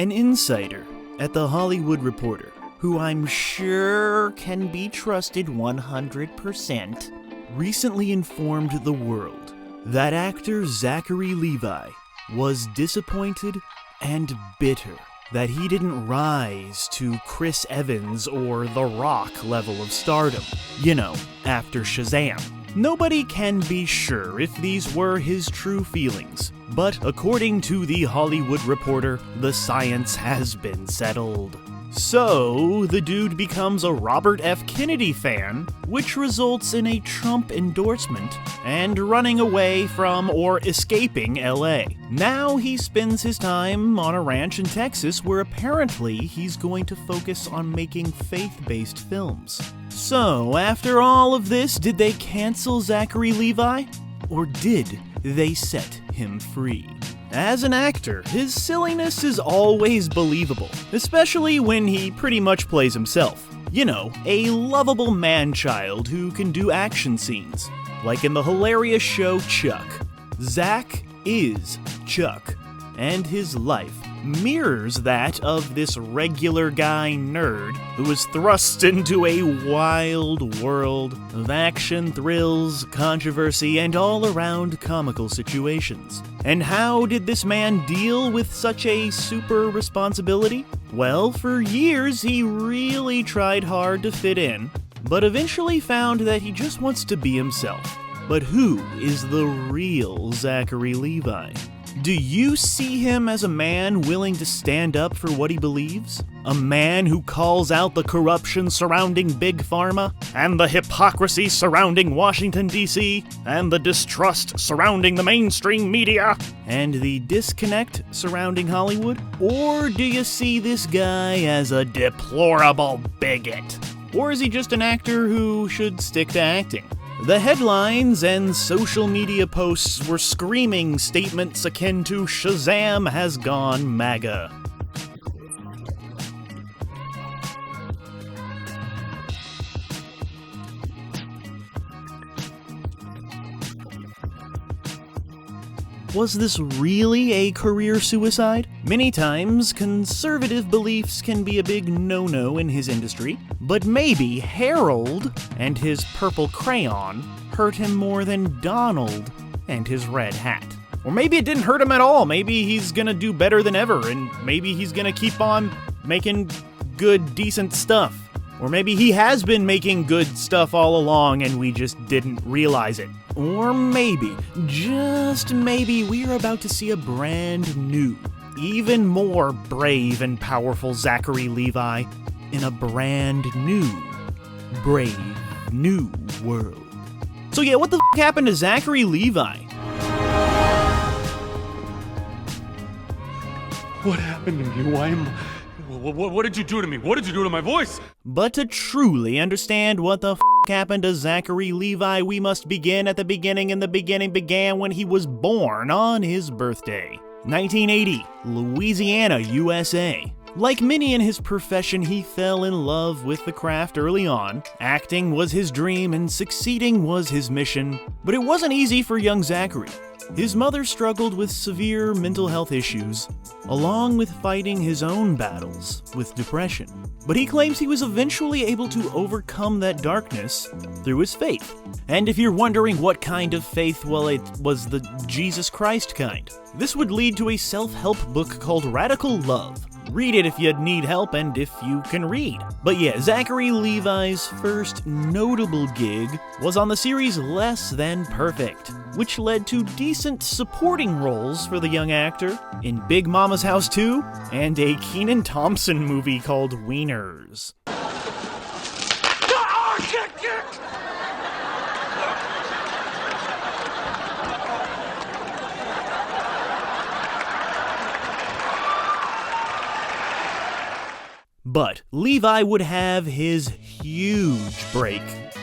An insider at The Hollywood Reporter, who I'm sure can be trusted 100%, recently informed the world that actor Zachary Levi was disappointed and bitter that he didn't rise to Chris Evans or The Rock level of stardom. You know, after Shazam. Nobody can be sure if these were his true feelings, but according to The Hollywood Reporter, the science has been settled. So, the dude becomes a Robert F. Kennedy fan, which results in a Trump endorsement and running away from or escaping LA. Now he spends his time on a ranch in Texas where apparently he's going to focus on making faith-based films. So, after all of this, did they cancel Zachary Levi? Or did they set him free? As an actor, his silliness is always believable, especially when he pretty much plays himself. You know, a lovable man-child who can do action scenes, like in the hilarious show Chuck. Zach is Chuck, and his life mirrors that of this regular guy nerd who is thrust into a wild world of action, thrills, controversy, and all-around comical situations. And how did this man deal with such a super responsibility? Well, for years he really tried hard to fit in, but eventually found that he just wants to be himself. But who is the real Zachary Levi? Do you see him as a man willing to stand up for what he believes? A man who calls out the corruption surrounding Big Pharma, and the hypocrisy surrounding Washington, D.C., and the distrust surrounding the mainstream media, and the disconnect surrounding Hollywood? Or do you see this guy as a deplorable bigot? Or is he just an actor who should stick to acting? The headlines and social media posts were screaming statements akin to "Shazam has gone Magga." Was this really a career suicide? Many times, conservative beliefs can be a big no-no in his industry, but maybe Harold and his Purple Crayon hurt him more than Donald and his red hat. Or maybe it didn't hurt him at all. Maybe he's gonna do better than ever, and maybe he's gonna keep on making good, decent stuff. Or maybe he has been making good stuff all along and we just didn't realize it. Or maybe, just maybe, we're about to see a brand new, even more brave and powerful Zachary Levi in a brand new, brave new world. So yeah, what the f*** happened to Zachary Levi? What happened to me? What did you do to me? What did you do to my voice? But to truly understand what the f*** happened to Zachary Levi, we must begin at the beginning, and the beginning began when he was born on his birthday. 1980, Louisiana, USA. Like many in his profession, he fell in love with the craft early on. Acting was his dream and succeeding was his mission. But it wasn't easy for young Zachary. His mother struggled with severe mental health issues, along with fighting his own battles with depression. But he claims he was eventually able to overcome that darkness through his faith. And if you're wondering what kind of faith, well, it was the Jesus Christ kind. This would lead to a self-help book called Radical Love. Read it if you need help and if you can read. But yeah, Zachary Levi's first notable gig was on the series Less Than Perfect, which led to decent supporting roles for the young actor in Big Mama's House 2 and a Kenan Thompson movie called Wieners. But Levi would have his huge break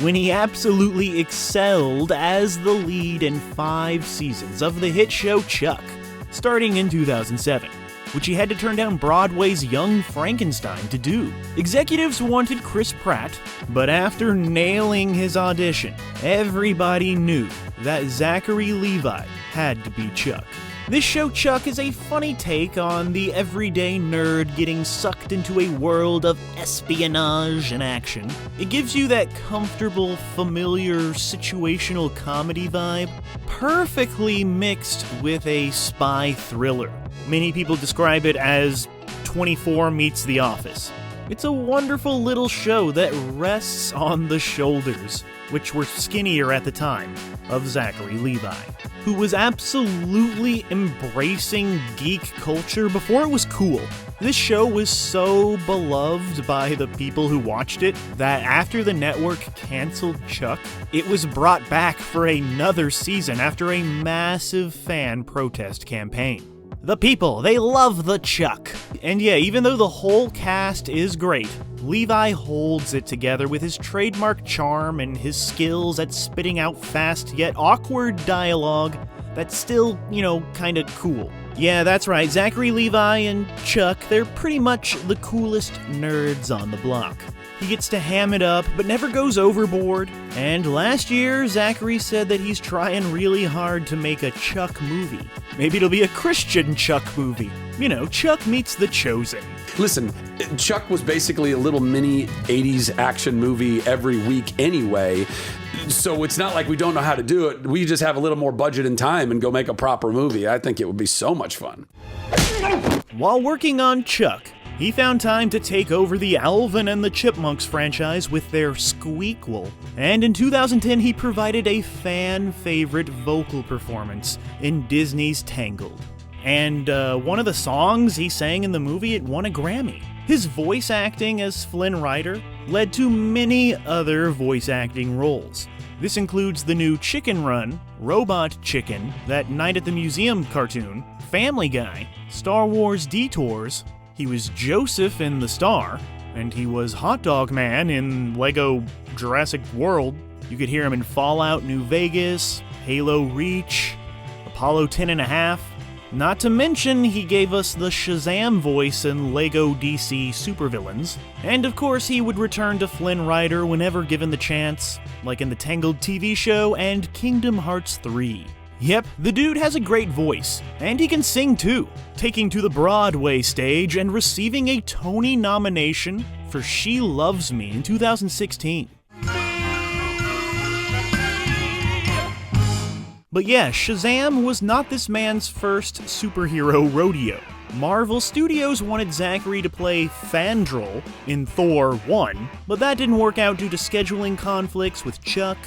when he absolutely excelled as the lead in 5 seasons of the hit show Chuck, starting in 2007, which he had to turn down Broadway's Young Frankenstein to do. Executives wanted Chris Pratt, but after nailing his audition, everybody knew that Zachary Levi had to be Chuck. This show, Chuck, is a funny take on the everyday nerd getting sucked into a world of espionage and action. It gives you that comfortable, familiar, situational comedy vibe, perfectly mixed with a spy thriller. Many people describe it as 24 meets The Office. It's a wonderful little show that rests on the shoulders, which were skinnier at the time, of Zachary Levi, who was absolutely embracing geek culture before it was cool. This show was so beloved by the people who watched it that after the network canceled Chuck, it was brought back for another season after a massive fan protest campaign. The people, they love the Chuck. And yeah, even though the whole cast is great, Levi holds it together with his trademark charm and his skills at spitting out fast yet awkward dialogue that's still, kinda cool. Yeah, that's right, Zachary Levi and Chuck, they're pretty much the coolest nerds on the block. He gets to ham it up, but never goes overboard. And last year, Zachary said that he's trying really hard to make a Chuck movie. Maybe it'll be a Christian Chuck movie. Chuck meets The Chosen. Listen, Chuck was basically a little mini 80s action movie every week anyway, so it's not like we don't know how to do it. We just have a little more budget and time and go make a proper movie. I think it would be so much fun. While working on Chuck, he found time to take over the Alvin and the Chipmunks franchise with their Squeakquel, and in 2010 he provided a fan-favorite vocal performance in Disney's Tangled. And one of the songs he sang in the movie, it won a Grammy. His voice acting as Flynn Rider led to many other voice acting roles. This includes the new Chicken Run, Robot Chicken, that Night at the Museum cartoon, Family Guy, Star Wars Detours. He was Joseph in The Star, and he was Hot Dog Man in Lego Jurassic World. You could hear him in Fallout New Vegas, Halo Reach, Apollo 10.5. Not to mention, he gave us the Shazam voice in Lego DC Supervillains. And of course, he would return to Flynn Rider whenever given the chance, like in the Tangled TV show and Kingdom Hearts 3. Yep, the dude has a great voice, and he can sing too, taking to the Broadway stage and receiving a Tony nomination for She Loves Me in 2016. But yeah, Shazam was not this man's first superhero rodeo. Marvel Studios wanted Zachary to play Fandral in Thor 1, but that didn't work out due to scheduling conflicts with Chuck,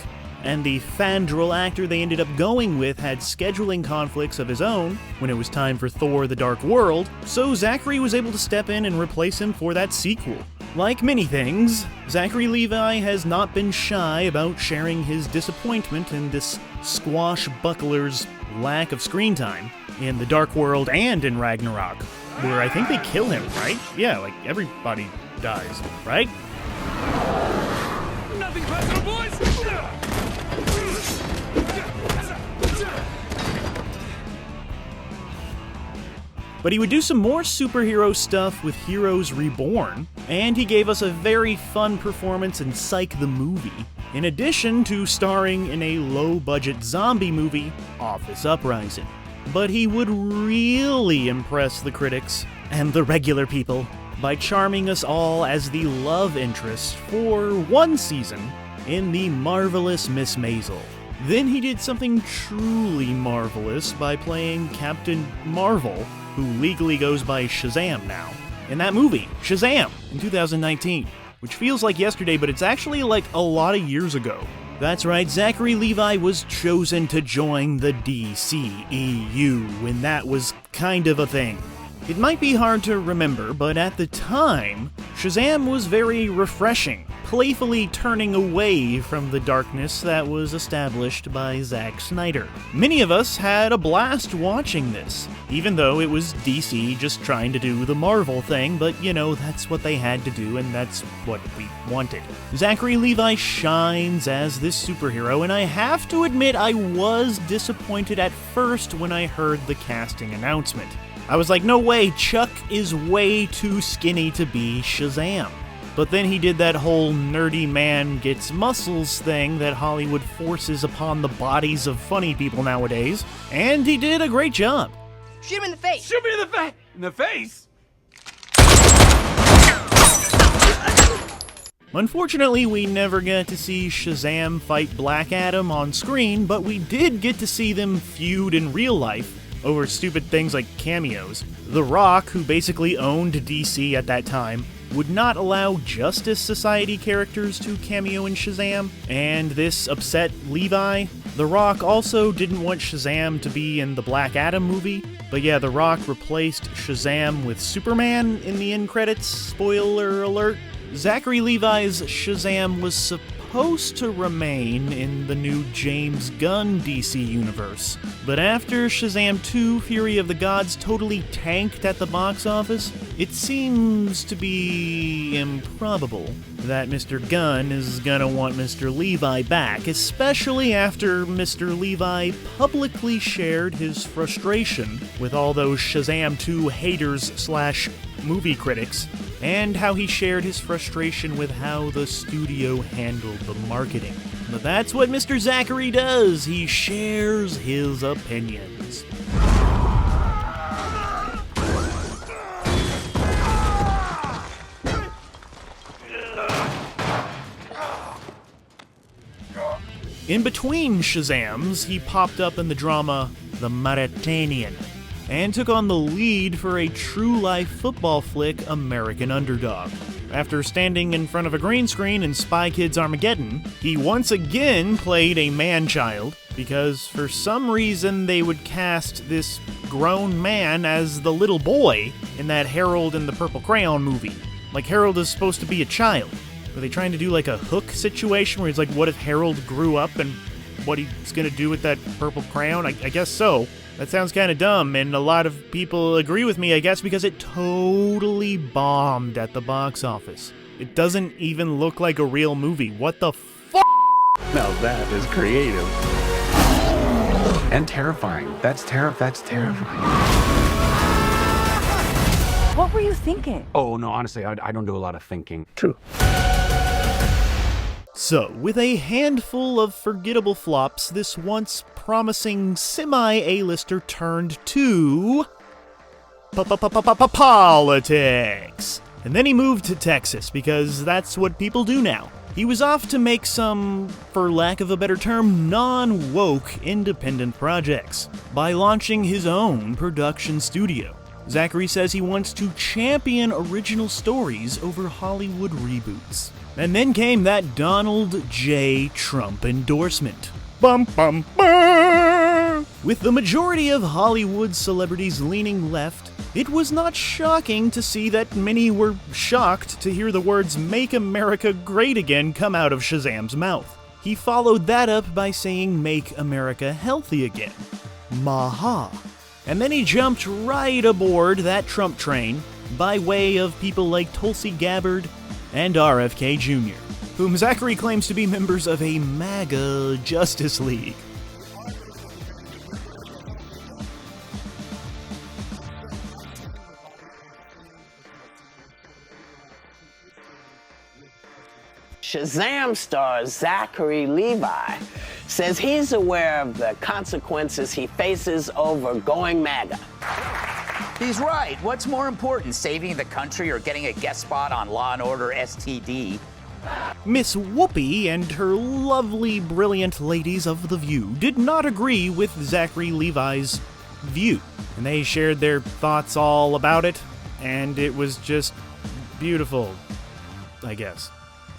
and the Fandral actor they ended up going with had scheduling conflicts of his own when it was time for Thor: The Dark World, so Zachary was able to step in and replace him for that sequel. Like many things, Zachary Levi has not been shy about sharing his disappointment in this squashbuckler's lack of screen time in The Dark World and in Ragnarok, where I think they kill him, right? Yeah, like everybody dies, right? Nothing personal, boys! But he would do some more superhero stuff with Heroes Reborn, and he gave us a very fun performance in Psych the Movie, in addition to starring in a low-budget zombie movie, Office Uprising. But he would really impress the critics and the regular people by charming us all as the love interest for one season in The Marvelous Miss Maisel. Then he did something truly marvelous by playing Captain Marvel, who legally goes by Shazam now, in that movie, Shazam, in 2019, which feels like yesterday, but it's actually like a lot of years ago. That's right, Zachary Levi was chosen to join the DCEU when that was kind of a thing. It might be hard to remember, but at the time, Shazam was very refreshing, playfully turning away from the darkness that was established by Zack Snyder. Many of us had a blast watching this, even though it was DC just trying to do the Marvel thing, but that's what they had to do, and that's what we wanted. Zachary Levi shines as this superhero, and I have to admit I was disappointed at first when I heard the casting announcement. I was like, no way, Chuck is way too skinny to be Shazam. But then he did that whole nerdy man gets muscles thing that Hollywood forces upon the bodies of funny people nowadays, and he did a great job. Shoot him in the face. Shoot me in the face! In the face? Unfortunately, we never got to see Shazam fight Black Adam on screen, but we did get to see them feud in real life over stupid things like cameos. The Rock, who basically owned DC at that time, would not allow Justice Society characters to cameo in Shazam, and this upset Levi. The Rock also didn't want Shazam to be in the Black Adam movie, but yeah, The Rock replaced Shazam with Superman in the end credits, spoiler alert. Zachary Levi's Shazam was supposed to remain in the new James Gunn DC universe, but after Shazam 2 Fury of the Gods totally tanked at the box office, it seems to be improbable that Mr. Gunn is gonna want Mr. Levi back, especially after Mr. Levi publicly shared his frustration with all those Shazam 2 haters/movie critics, and how he shared his frustration with how the studio handled the marketing. But that's what Mr. Zachary does. He shares his opinions. In between Shazams, he popped up in the drama The Mauritanian, and took on the lead for a true-life football flick, American Underdog. After standing in front of a green screen in Spy Kids Armageddon, he once again played a man-child, because for some reason they would cast this grown man as the little boy in that Harold and the Purple Crayon movie. Like, Harold is supposed to be a child. Are they trying to do like a Hook situation where he's like, what if Harold grew up and what he's gonna do with that purple crayon? I guess so. That sounds kind of dumb, and a lot of people agree with me, I guess, because it totally bombed at the box office. It doesn't even look like a real movie. What the fuck? Now that is creative. And terrifying. That's terrifying. What were you thinking? Oh, no, honestly, I don't do a lot of thinking. True. So, with a handful of forgettable flops, this once promising semi-A-lister turned to politics. And then he moved to Texas, because that's what people do now. He was off to make some, for lack of a better term, non-woke independent projects by launching his own production studio. Zachary says he wants to champion original stories over Hollywood reboots. And then came that Donald J. Trump endorsement. Bum bum bum! With the majority of Hollywood celebrities leaning left, it was not shocking to see that many were shocked to hear the words "Make America Great Again" come out of Shazam's mouth. He followed that up by saying "Make America Healthy Again." Maha. And then he jumped right aboard that Trump train by way of people like Tulsi Gabbard and RFK Jr., whom Zachary claims to be members of a Magga Justice League. Shazam star Zachary Levi says he's aware of the consequences he faces over going MAGA. He's right. What's more important, saving the country or getting a guest spot on Law & Order STD? Miss Whoopi and her lovely, brilliant ladies of The View did not agree with Zachary Levi's view, and they shared their thoughts all about it, and it was just beautiful, I guess.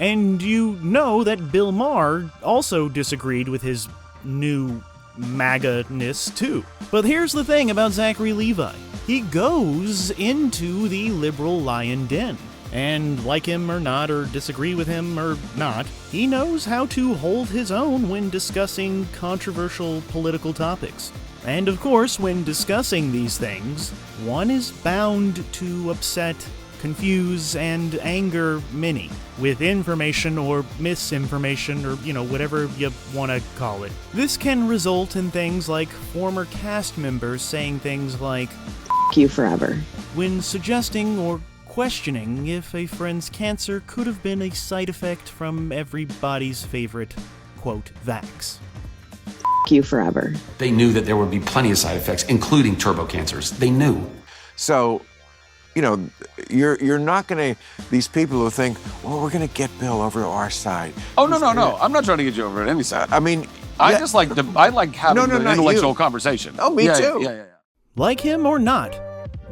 And you know that Bill Maher also disagreed with his new MAGA-ness too. But here's the thing about Zachary Levi. He goes into the liberal lion den. And like him or not, or disagree with him or not, he knows how to hold his own when discussing controversial political topics. And of course, when discussing these things, one is bound to upset, confuse, and anger many with information or misinformation or, whatever you want to call it. This can result in things like former cast members saying things like, "F you forever," when suggesting or questioning if a friend's cancer could have been a side effect from everybody's favorite, quote, vax. you forever. They knew that there would be plenty of side effects, including turbo cancers. They knew. So, you know, you're not going to, these people who think, well, we're going to get Bill over to our side. Oh, no. I'm not trying to get you over at any side. I mean, I yeah. just like having an intellectual you. conversation. Oh, me too. Yeah. Like him or not,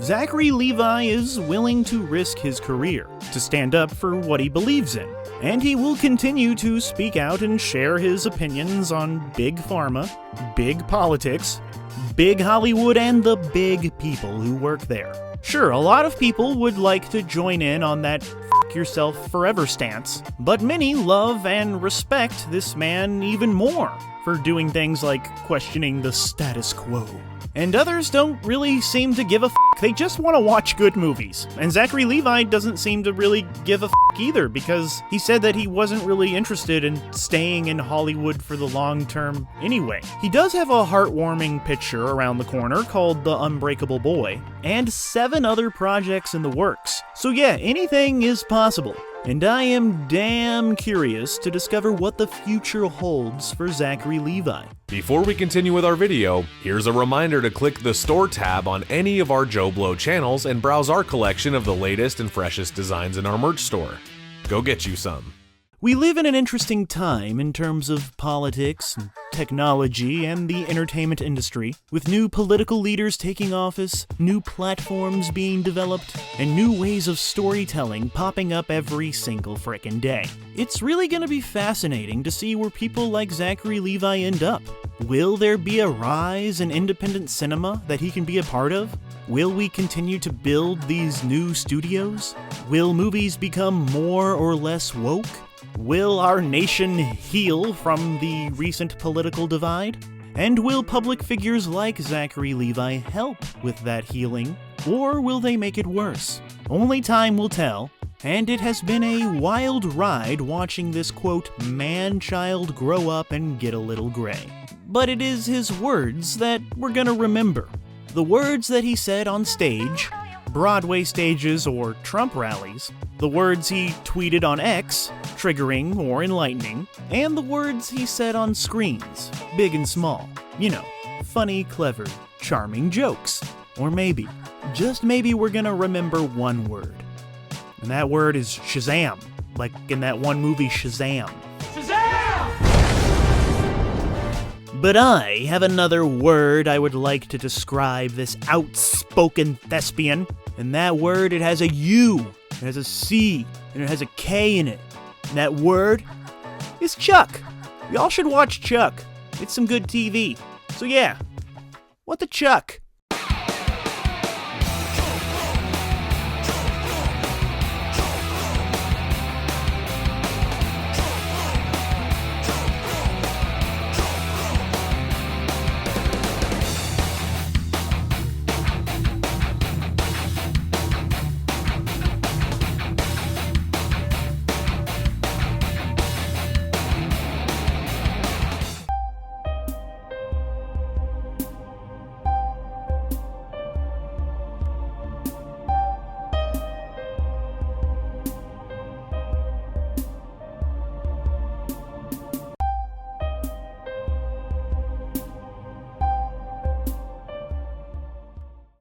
Zachary Levi is willing to risk his career to stand up for what he believes in. And he will continue to speak out and share his opinions on big pharma, big politics, big Hollywood, and the big people who work there. Sure, a lot of people would like to join in on that f*** yourself forever stance, but many love and respect this man even more for doing things like questioning the status quo. And others don't really seem to give a f***. They just want to watch good movies. And Zachary Levi doesn't seem to really give a f*** either, because he said that he wasn't really interested in staying in Hollywood for the long term anyway. He does have a heartwarming picture around the corner called The Unbreakable Boy, and 7 other projects in the works. So yeah, anything is possible. And I am damn curious to discover what the future holds for Zachary Levi. Before we continue with our video, here's a reminder to click the Store tab on any of our JoBlo channels and browse our collection of the latest and freshest designs in our merch store. Go get you some. We live in an interesting time in terms of politics, technology, and the entertainment industry, with new political leaders taking office, new platforms being developed, and new ways of storytelling popping up every single frickin' day. It's really gonna be fascinating to see where people like Zachary Levi end up. Will there be a rise in independent cinema that he can be a part of? Will we continue to build these new studios? Will movies become more or less woke? Will our nation heal from the recent political divide? And will public figures like Zachary Levi help with that healing? Or will they make it worse? Only time will tell, and it has been a wild ride watching this quote, man-child grow up and get a little gray. But it is his words that we're gonna remember. The words that he said on stage, Broadway stages or Trump rallies, the words he tweeted on X, triggering or enlightening, and the words he said on screens, big and small. You know, funny, clever, charming jokes. Or maybe, just maybe we're gonna remember one word. And that word is Shazam, like in that one movie Shazam. But I have another word I would like to describe this outspoken thespian. And that word, it has a U, it has a C, and it has a K in it. And that word is Chuck. Y'all should watch Chuck. It's some good TV. So yeah, what the Chuck?